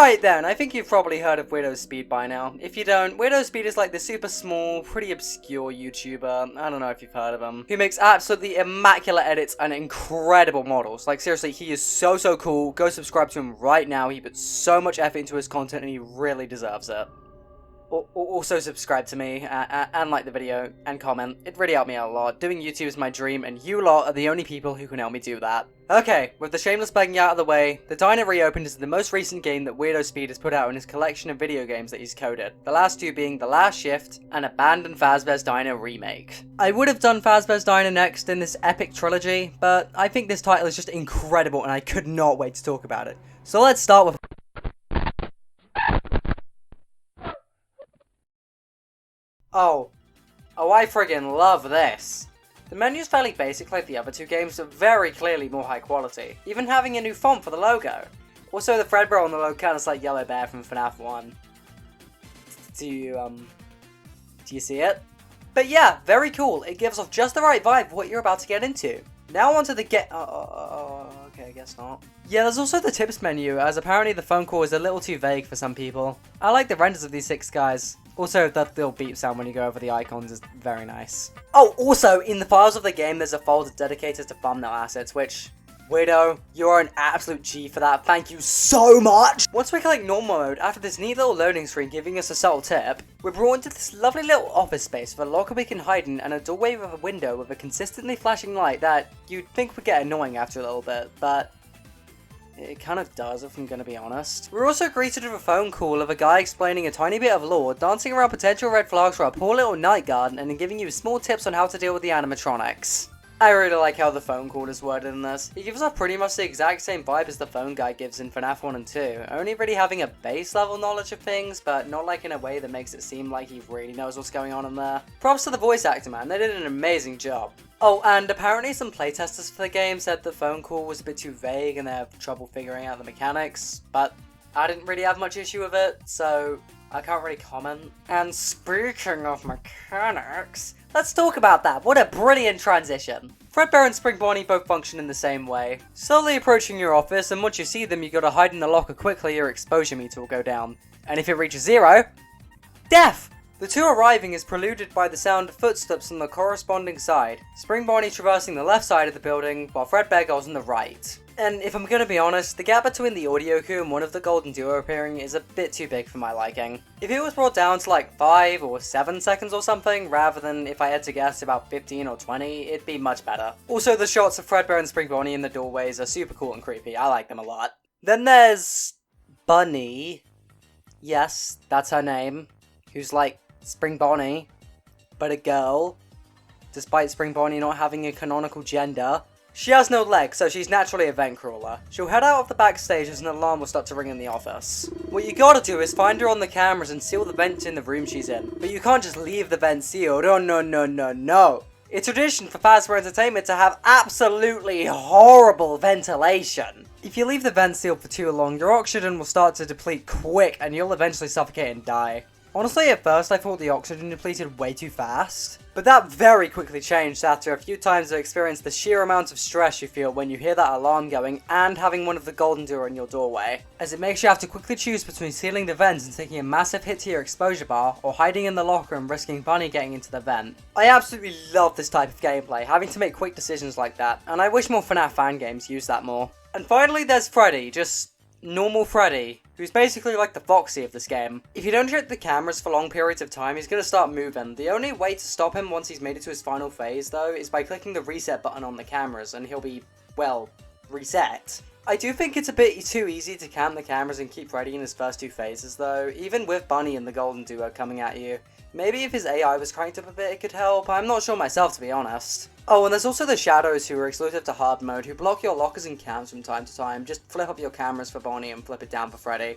Right then, I think you've probably heard of Widow's Speed by now. If you don't, Widow's Speed is like the super small, pretty obscure YouTuber, I don't know if you've heard of him, who makes absolutely immaculate edits and incredible models. Like seriously, he is so cool. Go subscribe to him right now. He puts so much effort into his content and he really deserves it. Also subscribe to me, and like the video, and comment. It really helped me out a lot. Doing YouTube is my dream, and you lot are the only people who can help me do that. Okay, with the shameless begging out of the way, the Diner Reopened is the most recent game that Weirdo Speed has put out in his collection of video games that he's coded. The last two being The Last Shift and Abandoned Fazbear's Diner Remake. I would have done Fazbear's Diner next in this epic trilogy, but I think this title is just incredible and I could not wait to talk about it. So let's start with... Oh, I friggin' love this. The menu's fairly basic like the other two games, but very clearly more high quality. Even having a new font for the logo. Also, the Fredbear on the logo kind of like Yellow Bear from FNAF 1. Do you see it? But yeah, very cool. It gives off just the right vibe for what you're about to get into. Now onto the okay, I guess not. Yeah, there's also the tips menu, as apparently the phone call is a little too vague for some people. I like the renders of these 6 guys. Also, that little beep sound when you go over the icons is very nice. Oh, also, in the files of the game, there's a folder dedicated to thumbnail assets, which, Weirdo, you are an absolute G for that. Thank you so much! Once we click normal mode, after this neat little loading screen giving us a subtle tip, we're brought into this lovely little office space with a locker we can hide in and a doorway with a window with a consistently flashing light that you'd think would get annoying after a little bit, but... it kind of does, if I'm going to be honest. We're also greeted with a phone call of a guy explaining a tiny bit of lore, dancing around potential red flags for our poor little night garden, and then giving you small tips on how to deal with the animatronics. I really like how the phone call is worded in this. He gives off pretty much the exact same vibe as the phone guy gives in FNAF 1 and 2, only really having a base level knowledge of things, but not like in a way that makes it seem like he really knows what's going on in there. Props to the voice actor, man, they did an amazing job. Oh, and apparently some playtesters for the game said the phone call was a bit too vague and they have trouble figuring out the mechanics, but I didn't really have much issue with it, so I can't really comment. And speaking of mechanics, let's talk about that. What a brilliant transition. Fredbear and Spring Bonnie both function in the same way. Slowly approaching your office, and once you see them, you gotta hide in the locker quickly or exposure meter will go down. And if it reaches 0, death! The two arriving is preluded by the sound of footsteps on the corresponding side, Spring Bonnie traversing the left side of the building, while Fredbear goes on the right. And if I'm gonna be honest, the gap between the audio cue and one of the golden duo appearing is a bit too big for my liking. If it was brought down to like 5 or 7 seconds or something, rather than if I had to guess about 15 or 20, it'd be much better. Also, the shots of Fredbear and Spring Bonnie in the doorways are super cool and creepy, I like them a lot. Then there's... Bunny. Yes, that's her name. Who's like Spring Bonnie, but a girl, despite Spring Bonnie not having a canonical gender. She has no legs, so she's naturally a vent crawler. She'll head out of the backstage as an alarm will start to ring in the office. What you gotta do is find her on the cameras and seal the vents in the room she's in. But you can't just leave the vent sealed, oh no. It's tradition for Fazbear Entertainment to have absolutely horrible ventilation. If you leave the vent sealed for too long, your oxygen will start to deplete quick and you'll eventually suffocate and die. Honestly, at first I thought the oxygen depleted way too fast, but that very quickly changed after a few times I experienced the sheer amount of stress you feel when you hear that alarm going and having one of the golden duo in your doorway, as it makes you have to quickly choose between sealing the vents and taking a massive hit to your exposure bar, or hiding in the locker and risking Bunny getting into the vent. I absolutely love this type of gameplay, having to make quick decisions like that, and I wish more FNAF fan games used that more. And finally there's Freddy, just normal Freddy, who's basically like the Foxy of this game. If you don't check the cameras for long periods of time, he's gonna start moving. The only way to stop him once he's made it to his final phase, though, is by clicking the reset button on the cameras, and he'll be, well, reset. I do think it's a bit too easy to cam the cameras and keep Freddy in his first 2 phases, though, even with Bunny and the golden duo coming at you. Maybe if his AI was cranked up a bit, it could help. I'm not sure myself, to be honest. Oh, and there's also the shadows who are exclusive to hard mode, who block your lockers and cams from time to time. Just flip up your cameras for Bonnie and flip it down for Freddy.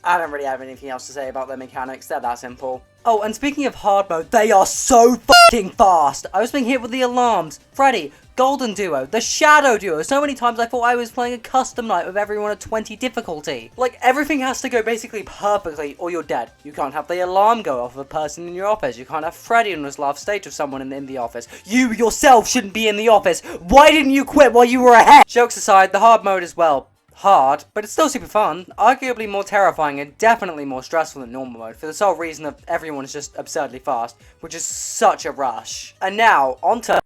I don't really have anything else to say about their mechanics, they're that simple. Oh, and speaking of hard mode, they are so fucking fast! I was being hit with the alarms. Freddy, Golden Duo, the Shadow Duo. So many times I thought I was playing a custom night with everyone at 20 difficulty. Like, everything has to go basically perfectly or you're dead. You can't have the alarm go off of a person in your office. You can't have Freddy on his last stage of someone in the office. You yourself shouldn't be in the office. Why didn't you quit while you were ahead? Jokes aside, the hard mode as well. hard, but it's still super fun, arguably more terrifying and definitely more stressful than normal mode for the sole reason of everyone's just absurdly fast, which is such a rush. And now, on to...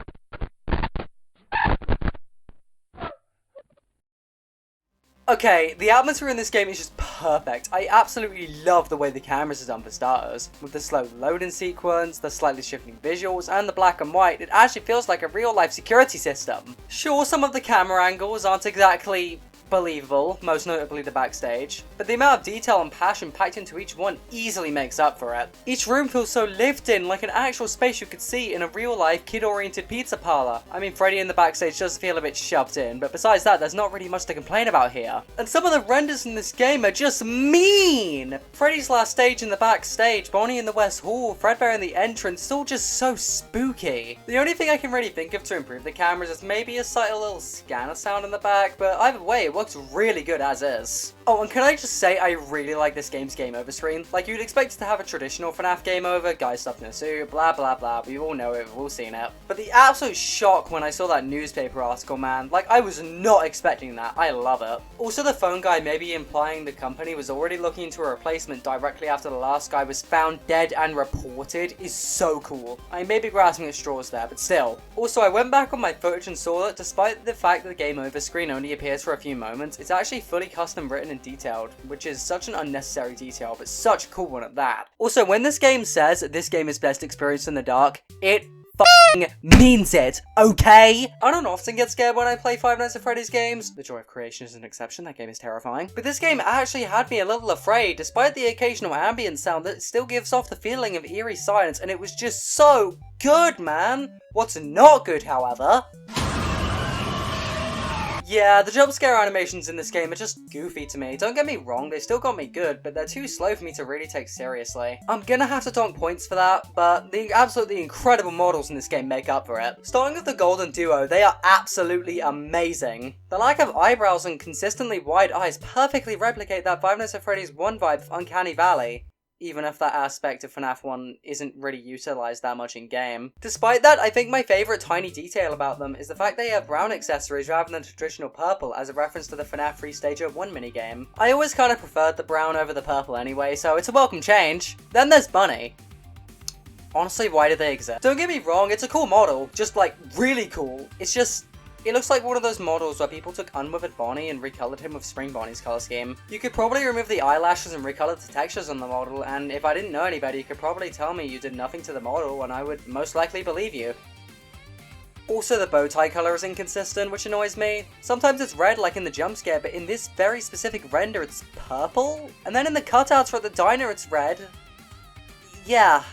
Okay, the atmosphere in this game is just perfect. I absolutely love the way the cameras are done for starters. With the slow loading sequence, the slightly shifting visuals, and the black and white, it actually feels like a real-life security system. Sure, some of the camera angles aren't exactly believable, most notably the backstage, but the amount of detail and passion packed into each one easily makes up for it. Each room feels so lived in, like an actual space you could see in a real-life, kid-oriented pizza parlor. I mean, Freddy in the backstage does feel a bit shoved in, but besides that, there's not really much to complain about here. And some of the renders in this game are just mean! Freddy's last stage in the backstage, Bonnie in the West Hall, Fredbear in the entrance, it's all just so spooky. The only thing I can really think of to improve the cameras is maybe a subtle little scanner sound in the back, but either way, it looks really good as is. Oh, and can I just say I really like this game's game over screen. Like, you'd expect it to have a traditional FNAF game over, guy stuffed in a suit, blah blah blah, we all know it, we've all seen it. But the absolute shock when I saw that newspaper article, man, like, I was not expecting that. I love it. Also, the phone guy maybe implying the company was already looking into a replacement directly after the last guy was found dead and reported is so cool. I may be grasping at straws there, but still. Also, I went back on my footage and saw that despite the fact that the game over screen only appears for a few moments, it's actually fully custom written and detailed, which is such an unnecessary detail, but such a cool one at that. Also, when this game says this game is best experienced in the dark, it f***ing means it, okay? I don't often get scared when I play Five Nights at Freddy's games. The Joy of Creation is an exception, that game is terrifying. But this game actually had me a little afraid, despite the occasional ambient sound that still gives off the feeling of eerie silence, and it was just so good, man! What's not good, however... Yeah, the jump scare animations in this game are just goofy to me. Don't get me wrong, they still got me good, but they're too slow for me to really take seriously. I'm gonna have to donk points for that, but the absolutely incredible models in this game make up for it. Starting with the Golden Duo, they are absolutely amazing. The lack of eyebrows and consistently wide eyes perfectly replicate that Five Nights at Freddy's 1 vibe of Uncanny Valley. Even if that aspect of FNAF 1 isn't really utilised that much in game. Despite that, I think my favourite tiny detail about them is the fact they have brown accessories rather than traditional purple as a reference to the FNAF Free Stager 1 minigame. I always kind of preferred the brown over the purple anyway, so it's a welcome change. Then there's Bunny. Honestly, why do they exist? Don't get me wrong, it's a cool model, just like really cool. It's just... it looks like one of those models where people took Unwithered Bonnie and recolored him with Spring Bonnie's color scheme. You could probably remove the eyelashes and recolor the textures on the model, and if I didn't know any better, you could probably tell me you did nothing to the model, and I would most likely believe you. Also, the bow tie color is inconsistent, which annoys me. Sometimes it's red like in the jump scare, but in this very specific render it's purple? And then in the cutouts for the diner it's red. Yeah,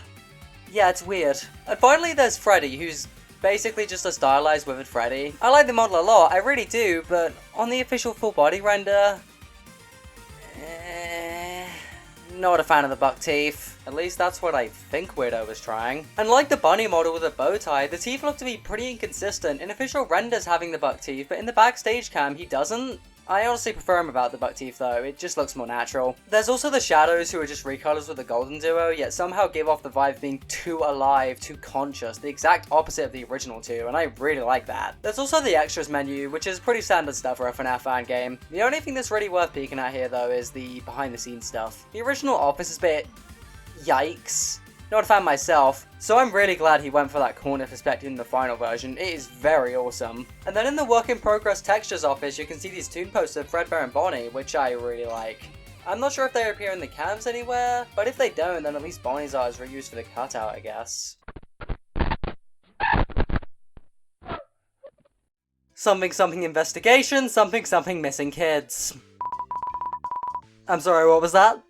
it's weird. And finally there's Freddy, who's basically just a stylized withered Freddy. I like the model a lot, I really do, but on the official full body render... not a fan of the buck teeth. At least that's what I think Weirdo was trying. And like the bunny model with a bow tie, the teeth look to be pretty inconsistent. In official renders having the buck teeth, but in the backstage cam he doesn't. I honestly prefer him about the buck teeth though, it just looks more natural. There's also the shadows who are just recolors with the Golden Duo, yet somehow give off the vibe of being too alive, too conscious, the exact opposite of the original two, and I really like that. There's also the extras menu, which is pretty standard stuff for a FNAF fan game. The only thing that's really worth peeking at here though is the behind the scenes stuff. The original office is a bit... yikes. Not a fan myself, so I'm really glad he went for that corner perspective in the final version. It is very awesome. And then in the work in progress textures office, you can see these toon posters of Fredbear and Bonnie, which I really like. I'm not sure if they appear in the cams anywhere, but if they don't, then at least Bonnie's art is reused for the cutout, I guess. Something something investigation, something something missing kids. I'm sorry, what was that?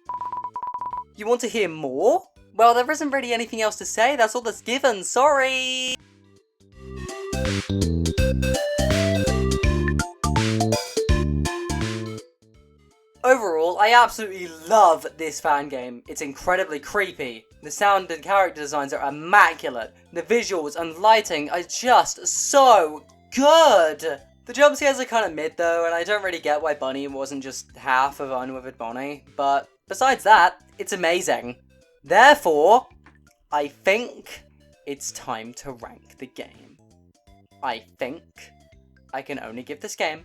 You want to hear more? Well, there isn't really anything else to say, that's all that's given, sorry! Overall, I absolutely love this fan game. It's incredibly creepy. The sound and character designs are immaculate. The visuals and lighting are just so good! The jump scares are kind of mid though, and I don't really get why Bunny wasn't just half of Unwithered Bonnie, but besides that, it's amazing. Therefore, I think it's time to rank the game. I think I can only give this game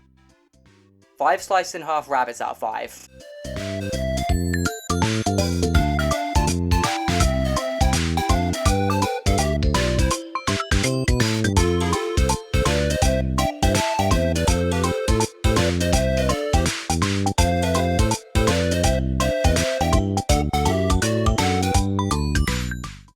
5 sliced in half rabbits out of 5.